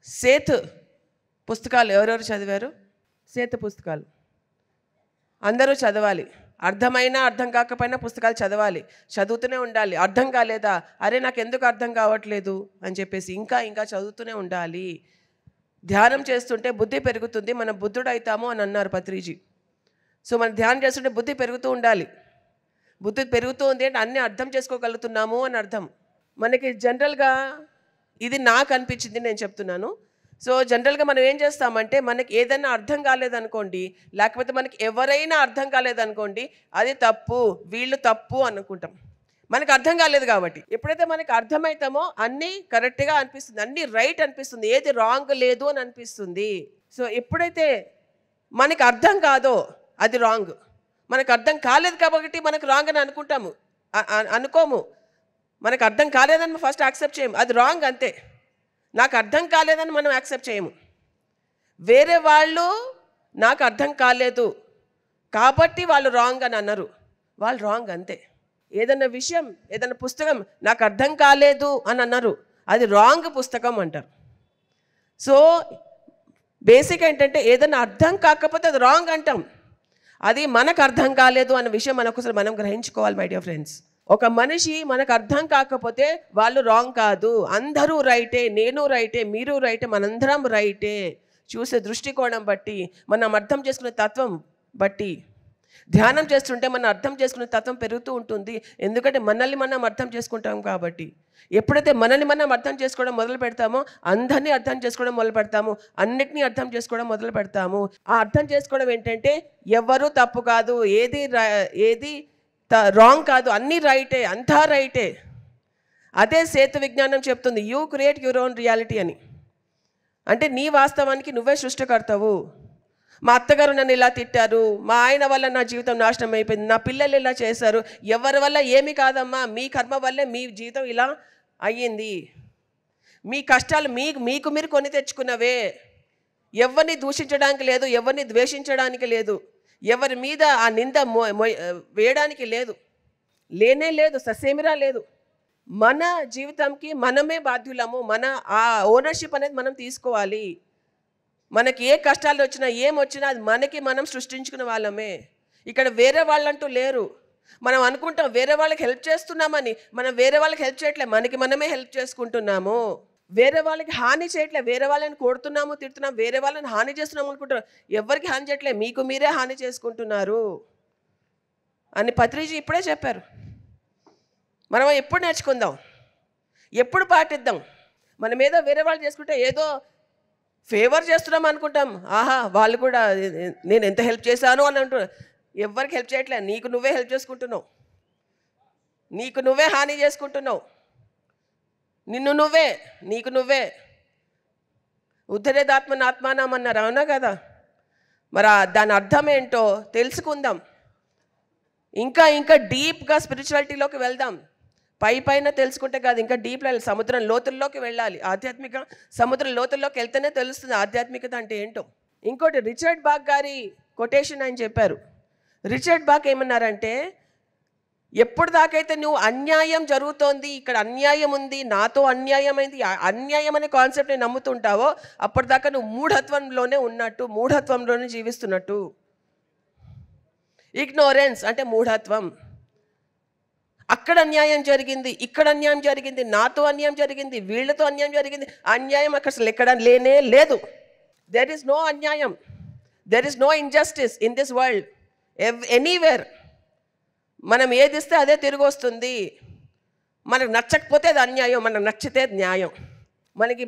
సేతు పుస్తకాలు ఎవరెవరు చదివారు? సేతు పుస్తకాలు అందరూ చదవాలి. అర్థమైనా అర్థం కాకపోయినా పుస్తకాలు చదవాలి, చదువుతూనే ఉండాలి. అర్థం కాలేదా, అరే నాకు ఎందుకు అర్థం కావట్లేదు అని చెప్పేసి ఇంకా ఇంకా చదువుతూనే ఉండాలి. ధ్యానం చేస్తుంటే బుద్ధి పెరుగుతుంది, మనం బుద్ధుడు అవుతాము అని అన్నారు పత్రిజీ. సో మనం ధ్యానం చేస్తుంటే బుద్ధి పెరుగుతూ ఉండాలి. బుద్ధి పెరుగుతూ ఉంది అంటే అన్నీ అర్థం చేసుకోగలుగుతున్నాము అని అర్థం. మనకి జనరల్గా ఇది నాకు అనిపించింది, నేను చెప్తున్నాను. సో జనరల్గా మనం ఏం చేస్తామంటే మనకి ఏదైనా అర్థం కాలేదనుకోండి, లేకపోతే మనకి ఎవరైనా అర్థం కాలేదనుకోండి, అది తప్పు, వీళ్ళు తప్పు అనుకుంటాం. మనకు అర్థం కాలేదు కాబట్టి. ఎప్పుడైతే మనకి అర్థమవుతామో అన్నీ కరెక్ట్గా అనిపిస్తుంది, అన్నీ రైట్ అనిపిస్తుంది, ఏది రాంగ్ లేదు అని అనిపిస్తుంది. సో ఎప్పుడైతే మనకి అర్థం కాదో అది రాంగ్. మనకు అర్థం కాలేదు కాబట్టి మనకు రాంగ్ అని అనుకుంటాము, అనుకోము. మనకు అర్థం కాలేదని ఫస్ట్ యాక్సెప్ట్ చేయము, అది రాంగ్ అంతే. నాకు అర్థం కాలేదని మనం యాక్సెప్ట్ చేయము. వేరే వాళ్ళు నాకు అర్థం కాలేదు కాబట్టి వాళ్ళు రాంగ్ అని అన్నారు, వాళ్ళు రాంగ్ అంతే. ఏదైనా విషయం, ఏదైనా పుస్తకం నాకు అర్థం కాలేదు అని అన్నారు, అది రాంగ్ పుస్తకం అంటారు. సో బేసిక్ ఏంటంటే ఏదైనా అర్థం కాకపోతే అది రాంగ్ అంటాం. అది మనకు అర్థం కాలేదు అన్న విషయం మనకోసారి మనం గ్రహించుకోవాలి మై డియర్ ఫ్రెండ్స్. ఒక మనిషి మనకు అర్థం కాకపోతే వాళ్ళు రాంగ్ కాదు, అందరూ రైటే, నేను రైటే, మీరు రైటే, మనందరం రైటే. చూసే దృష్టికోణం బట్టి, మనం అర్థం చేసుకునే తత్వం బట్టి, ధ్యానం చేస్తుంటే మనం అర్థం చేసుకునే తత్వం పెరుగుతూ ఉంటుంది. ఎందుకంటే మనల్ని మనం అర్థం చేసుకుంటాం కాబట్టి. ఎప్పుడైతే మనల్ని మనం అర్థం చేసుకోవడం మొదలు పెడతామో అందరినీ అర్థం చేసుకోవడం మొదలు పెడతాము, అన్నిటినీ అర్థం చేసుకోవడం మొదలు పెడతాము. ఆ అర్థం చేసుకోవడం ఏంటంటే ఎవరు తప్పు కాదు, ఏది రాంగ్ కాదు, అన్నీ రైటే, అంతా రైటే. అదే సేతు విజ్ఞానం చెప్తుంది, you create your own reality అని. అంటే నీ వాస్తవానికి నువ్వే సృష్టికర్తవు. మా అత్తగారు నన్ను ఇలా తిట్టారు, మా ఆయన వల్ల నా జీవితం నాశనం అయిపోయింది, నా పిల్లలు ఇలా చేశారు, ఎవరి వల్ల ఏమీ కాదమ్మా, మీ కర్మ వల్లే మీ జీవితం ఇలా అయ్యింది, మీ కష్టాలు మీకు మీరు కొని తెచ్చుకున్నవే. ఎవరిని దూషించడానికి లేదు, ఎవరిని ద్వేషించడానికి లేదు, ఎవరి మీద ఆ నింద వేయడానికి లేనే లేదు, ససేమిరా లేదు. మన జీవితంకి మనమే బాధ్యులము. మన ఆ ఓనర్షిప్ అనేది మనం తీసుకోవాలి. మనకి ఏ కష్టాలు వచ్చినా ఏమొచ్చినా అది మనకి మనం సృష్టించుకున్న వాళ్ళమే. ఇక్కడ వేరే వాళ్ళంటూ లేరు. మనం అనుకుంటాం వేరే వాళ్ళకి హెల్ప్ చేస్తున్నామని, మనం వేరే వాళ్ళకి హెల్ప్ చేయట్లే, మనకి మనమే హెల్ప్ చేసుకుంటున్నాము. వేరే వాళ్ళకి హాని చేయట్లే, వేరే వాళ్ళని కొడుతున్నాము, తిడుతున్నాం, వేరే వాళ్ళని హాని చేస్తున్నాము అనుకుంటున్నాం. ఎవరికి హాని చేయట్లే, మీకు మీరే హాని చేసుకుంటున్నారు అని పత్రిజీ ఇప్పుడే చెప్పారు. మనం ఎప్పుడు నేర్చుకుందాం, ఎప్పుడు పాటిద్దాం. మనం ఏదో వేరే వాళ్ళు చేసుకుంటే ఏదో ఫేవర్ చేస్తున్నాం అనుకుంటాం. ఆహా వాళ్ళు కూడా నేను ఎంత హెల్ప్ చేశాను అని అంటున్నారు. ఎవరికి హెల్ప్ చేయట్లే, నీకు నువ్వే హెల్ప్ చేసుకుంటున్నావు, నీకు నువ్వే హాని చేసుకుంటున్నావు. నీకు నువ్వే ఉద్ధరేదాత్మన ఆత్మానం అన్నారు, అవునా కదా? మరి దాని అర్థం ఏంటో తెలుసుకుందాం. ఇంకా ఇంకా డీప్గా స్పిరిచువాలిటీలోకి వెళ్దాం. పైన తెలుసుకుంటే కాదు, ఇంకా డీప్లో వెళ్ళాలి, సముద్రం లోతుల్లోకి వెళ్ళాలి. ఆధ్యాత్మిక సముద్రం లోతుల్లోకి వెళ్తేనే తెలుస్తుంది ఆధ్యాత్మికత అంటే ఏంటో. ఇంకోటి రిచర్డ్ బాక్ గారి కొటేషన్ అని చెప్పారు. రిచర్డ్ బాక్ ఏమన్నారంటే, ఎప్పుడు దాకైతే నువ్వు అన్యాయం జరుగుతోంది, ఇక్కడ అన్యాయం ఉంది, నాతో అన్యాయమైంది, అన్యాయం అనే కాన్సెప్ట్ని నమ్ముతుంటావో అప్పటిదాకా నువ్వు మూఢత్వంలోనే ఉన్నట్టు, మూఢత్వంలోనే జీవిస్తున్నట్టు. ఇగ్నోరెన్స్ అంటే మూఢత్వం. అక్కడ అన్యాయం జరిగింది, ఇక్కడ అన్యాయం జరిగింది, నాతో అన్యాయం జరిగింది, వీళ్ళతో అన్యాయం జరిగింది, అన్యాయం అక్కడ అసలు ఎక్కడ లేనే లేదు. దెర్ ఈస్ నో అన్యాయం, there is no injustice in this world anywhere. మనం ఏది ఇస్తే అదే తిరిగి వస్తుంది. మనకు నచ్చకపోతే అది అన్యాయం, మనకు నచ్చితే న్యాయం. మనకి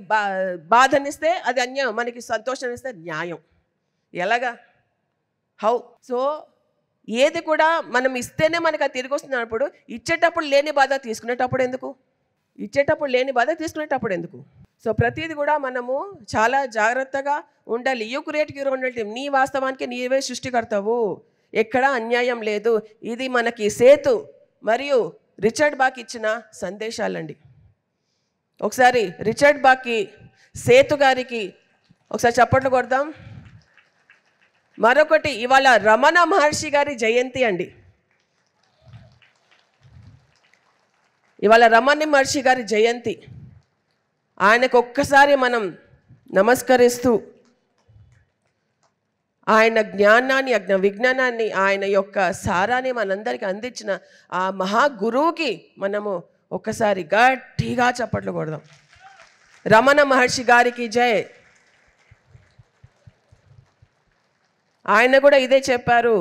బాధనిస్తే అది అన్యాయం, మనకి సంతోషం ఇస్తే న్యాయం. ఎలాగా? హౌ? సో ఏది కూడా మనం ఇస్తేనే మనకు అది తిరిగి వస్తున్నప్పుడు, ఇచ్చేటప్పుడు లేని బాధ తీసుకునేటప్పుడు ఎందుకు? ఇచ్చేటప్పుడు లేని బాధ తీసుకునేటప్పుడు ఎందుకు? సో ప్రతిదీ కూడా మనము చాలా జాగ్రత్తగా ఉండాలి. You create your own reality. నీ వాస్తవానికి నీవే సృష్టికర్తవు, ఎక్కడ అన్యాయం లేదు. ఇది మనకి సేతు మరియు రిచర్డ్ బాక్ ఇచ్చిన సందేశాలండి. ఒకసారి రిచర్డ్ బాక్కి, సేతు గారికి ఒకసారి చప్పట్లు కొడదాం. మరొకటి, ఇవాళ రమణ మహర్షి గారి జయంతి అండి. ఇవాళ రమణ మహర్షి గారి జయంతి. ఆయనకు ఒక్కసారి మనం నమస్కరిస్తూ ఆయన జ్ఞానాన్ని విజ్ఞానాన్ని ఆయన యొక్క సారాన్ని మనందరికీ అందించిన ఆ మహాగురువుకి మనము ఒక్కసారి గట్టిగా చప్పట్లు కొడదాం. రమణ మహర్షి గారికి జై. ఆయన కూడా ఇదే చెప్పారు,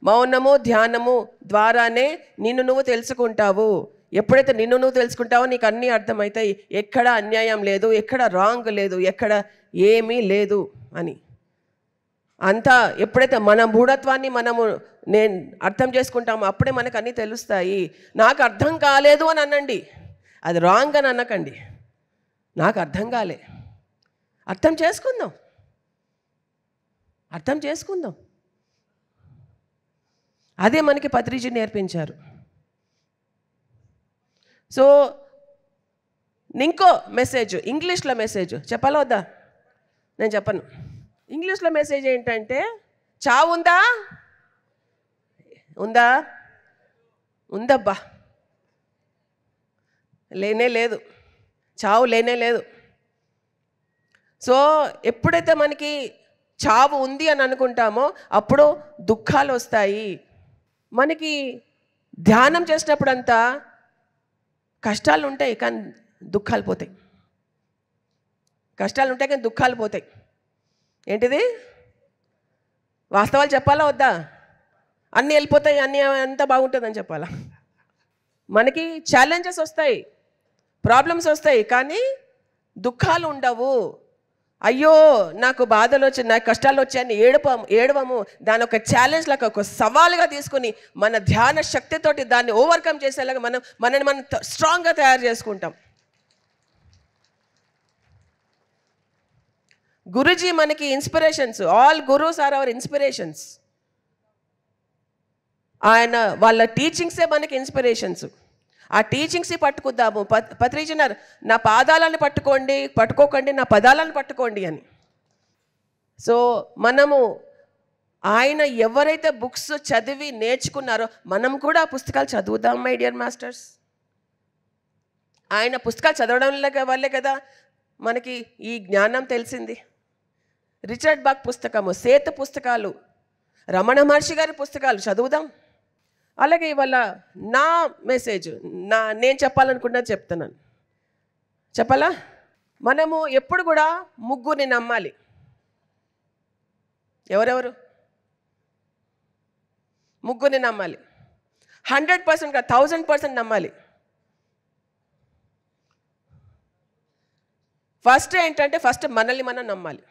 మౌనము ధ్యానము ద్వారానే నిన్ను నువ్వు తెలుసుకుంటావు. ఎప్పుడైతే నిన్ను నువ్వు తెలుసుకుంటావో నీకు అన్నీ అర్థమవుతాయి. ఎక్కడ అన్యాయం లేదు, ఎక్కడ రాంగ్ లేదు, ఎక్కడ ఏమీ లేదు అని. అంతా ఎప్పుడైతే మన మూఢత్వాన్ని నేను అర్థం చేసుకుంటామో అప్పుడే మనకు అన్నీ తెలుస్తాయి. నాకు అర్థం కాలేదు అని అనండి, అది రాంగ్ అని అనకండి. నాకు అర్థం కాలే, అర్థం చేసుకుందాం. అదే మనకి పత్రిజీ నేర్పించారు. సో ఇంకో మెసేజ్, ఇంగ్లీష్లో మెసేజ్ చెప్పాలా వద్దా? నేను చెప్పను. ఇంగ్లీష్లో మెసేజ్ ఏంటంటే, చావు ఉందబ్బా, లేనే లేదు, చావు లేనే లేదు. సో ఎప్పుడైతే మనకి చావు ఉంది అని అనుకుంటామో అప్పుడు దుఃఖాలు వస్తాయి. మనకి ధ్యానం చేసినప్పుడంతా కష్టాలు ఉంటాయి కానీ దుఃఖాలు పోతాయి. కష్టాలు ఉంటాయి కానీ దుఃఖాలు పోతాయి. ఏంటిది? వాస్తవాలు చెప్పాలా వద్దా? అన్నీ వెళ్ళిపోతాయి, అన్నీ అంతా బాగుంటుందని చెప్పాలా? మనకి ఛాలెంజెస్ వస్తాయి, ప్రాబ్లమ్స్ వస్తాయి, కానీ దుఃఖాలు ఉండవు. అయ్యో నాకు బాధలు వచ్చాయి, నాకు కష్టాలు వచ్చాయని ఏడవము. దాని ఒక ఛాలెంజ్ లాగా, ఒక సవాలుగా తీసుకుని మన ధ్యాన శక్తితోటి దాన్ని ఓవర్కమ్ చేసేలాగా మనల్ని మనం స్ట్రాంగ్గా తయారు చేసుకుంటాం. గురుజీ మనకి inspirations. All gurus are our inspirations. ఆయన వాళ్ళ టీచింగ్సే మనకి ఇన్స్పిరేషన్స్. ఆ టీచింగ్స్ పట్టుకుందాము. పత్రిజీ అన్నారు, నా పాదాలను పట్టుకోకండి, నా పదాలను పట్టుకోండి అని. సో మనము ఆయన ఎవరైతే బుక్స్ చదివి నేర్చుకున్నారో మనం కూడా ఆ పుస్తకాలు చదువుదాం మై డియర్ మాస్టర్స్. ఆయన పుస్తకాలు చదవడం వల్లే కదా మనకి ఈ జ్ఞానం తెలిసింది. రిచర్డ్ బాక్ పుస్తకము, సేతు పుస్తకాలు, రమణ మహర్షి గారి పుస్తకాలు చదువుదాం. అలాగే ఇవాళ నా మెసేజ్, నేను చెప్పాలనుకున్నది చెప్తున్నాను. చెప్పాలా? మనము ఎప్పుడు కూడా ముగ్గురిని నమ్మాలి. ఎవరెవరు? ముగ్గురిని నమ్మాలి. 100% కాదు, 1000% నమ్మాలి. ఫస్ట్ ఏంటంటే, ఫస్ట్ మనల్ని మనం నమ్మాలి.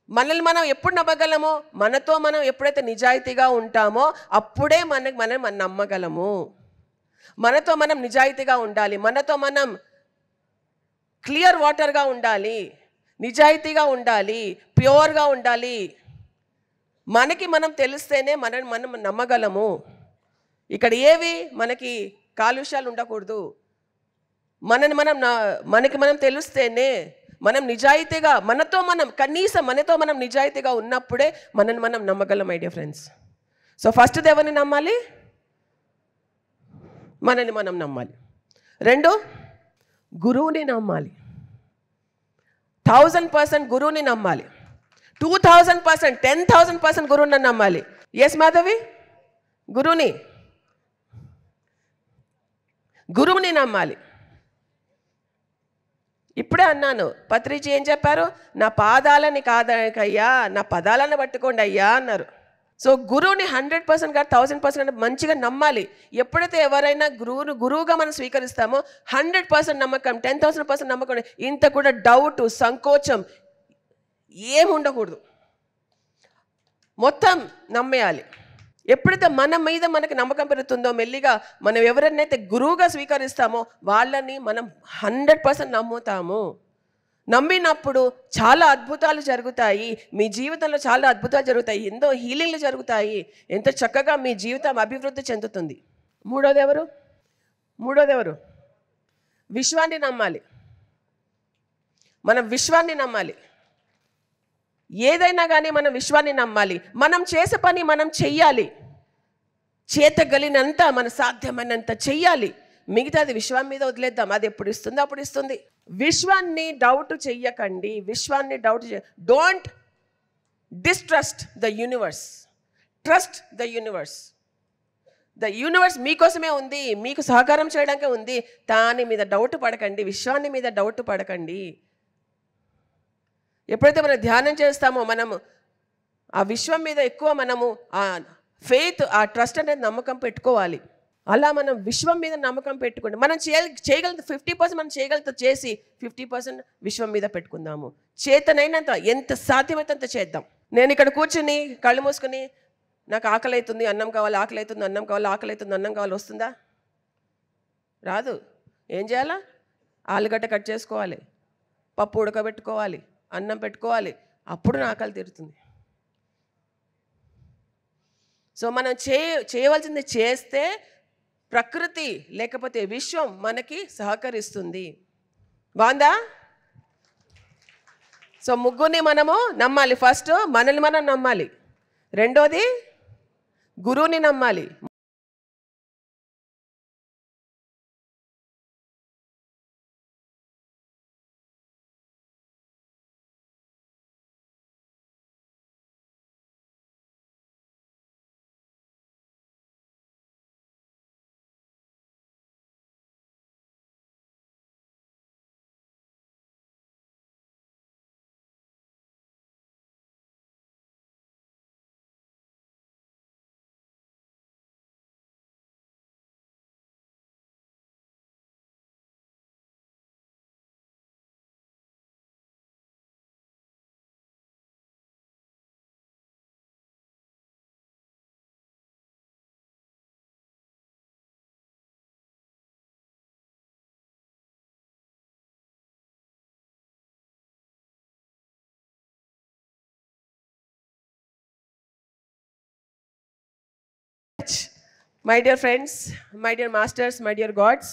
మనల్ని మనం ఎప్పుడు నమ్మగలమో, మనతో మనం ఎప్పుడైతే నిజాయితీగా ఉంటామో అప్పుడే మనం నమ్మగలము. మనతో మనం నిజాయితీగా ఉండాలి, మనతో మనం క్లియర్ వాటర్గా ఉండాలి, నిజాయితీగా ఉండాలి, ప్యూర్గా ఉండాలి. మనకి మనం తెలిస్తేనే మనం నమ్మగలము. ఇక్కడ ఏవి మనకి కాలుష్యాలు ఉండకూడదు. మనకి మనం తెలిస్తేనే, మనం నిజాయితీగా కనీసం మనతో మనం నిజాయితీగా ఉన్నప్పుడే మనం నమ్మగలం my dear friends. So first ఎవరిని నమ్మాలి? మనల్ని మనం నమ్మాలి. 2, గురువుని నమ్మాలి. 1000% గురువుని నమ్మాలి. 2000%, 10,000% గురువుని నమ్మాలి. ఎస్ మాధవి? గురువుని నమ్మాలి. ఇప్పుడే అన్నాను, పత్రిజీ ఏం చెప్పారు? నా పాదాలని కాదయ్యా, నా పదాలను పట్టుకోండి అయ్యా అన్నారు. సో గురువుని 100% కాదు, 1000% మంచిగా నమ్మాలి. ఎప్పుడైతే ఎవరైనా గురువుగా మనం స్వీకరిస్తామో 100% నమ్మకం, 10,000% నమ్మకం, ఇంత కూడా డౌట్, సంకోచం ఏమి ఉండకూడదు. మొత్తం నమ్మేయాలి. ఎప్పుడైతే మన మీద మనకి నమ్మకం పెరుగుతుందో, మెల్లిగా మనం ఎవరినైతే గురువుగా స్వీకరిస్తామో వాళ్ళని మనం 100% నమ్ముతాము. నమ్మినప్పుడు చాలా అద్భుతాలు జరుగుతాయి. మీ జీవితంలో చాలా అద్భుతాలు జరుగుతాయి, ఎంతో హీలింగ్లు జరుగుతాయి, ఎంతో చక్కగా మీ జీవితం అభివృద్ధి చెందుతుంది. మూడోది ఎవరు? విశ్వాన్ని నమ్మాలి. మనం విశ్వాన్ని నమ్మాలి. ఏదైనా కానీ మనం విశ్వాన్ని నమ్మాలి. మనం చేసే పని మనం చెయ్యాలి, చేతగలిగినంత మన సాధ్యమైనంత చెయ్యాలి. మిగతాది విశ్వం మీద వదిలేద్దాం, అది ఎప్పుడు ఇస్తుందో అప్పుడు ఇస్తుంది. విశ్వాన్ని డౌట్ చెయ్యకండి. విశ్వాన్ని doubt don't distrust the universe, trust the universe. The universe మీకోసమే ఉంది, మీకు సహకారం చేయడానికే ఉంది. దాని మీద డౌట్ పడకండి, విశ్వాన్ని మీద డౌట్ పడకండి. ఎప్పుడైతే మనం ధ్యానం చేస్తామో మనము ఆ విశ్వం మీద ఎక్కువ మనము ఆ ఫెయిత్, ఆ ట్రస్ట్ అనేది నమ్మకం పెట్టుకోవాలి. అలా మనం విశ్వం మీద నమ్మకం పెట్టుకోండి. మనం చేయగలిగితే 50% మనం చేయగలిగితే చేసి 50% విశ్వం మీద పెట్టుకుందాము. చేతనైనంత, ఎంత సాధ్యమైతే అంత చేద్దాం. నేను ఇక్కడ కూర్చుని కళ్ళు మూసుకుని నాకు ఆకలి అవుతుంది, అన్నం కావాలి, ఆకలి అవుతుంది, అన్నం కావాలి, ఆకలి అవుతుంది, అన్నం కావాలి వస్తుందా? రాదు. ఏం చేయాలా? ఆలుగడ్డ కట్ చేసుకోవాలి, పప్పు ఉడకబెట్టుకోవాలి, అన్నం పెట్టుకోవాలి, అప్పుడు నా ఆకలి తీరుతుంది. సో మనం చేయవలసింది చేస్తే ప్రకృతి లేకపోతే విశ్వం మనకి సహకరిస్తుంది. బాగుందా? సో ముగ్గురిని మనము నమ్మాలి. ఫస్ట్ మనల్ని మనం నమ్మాలి, రెండోది గురువుని నమ్మాలి. My dear friends, my dear masters, my dear gods,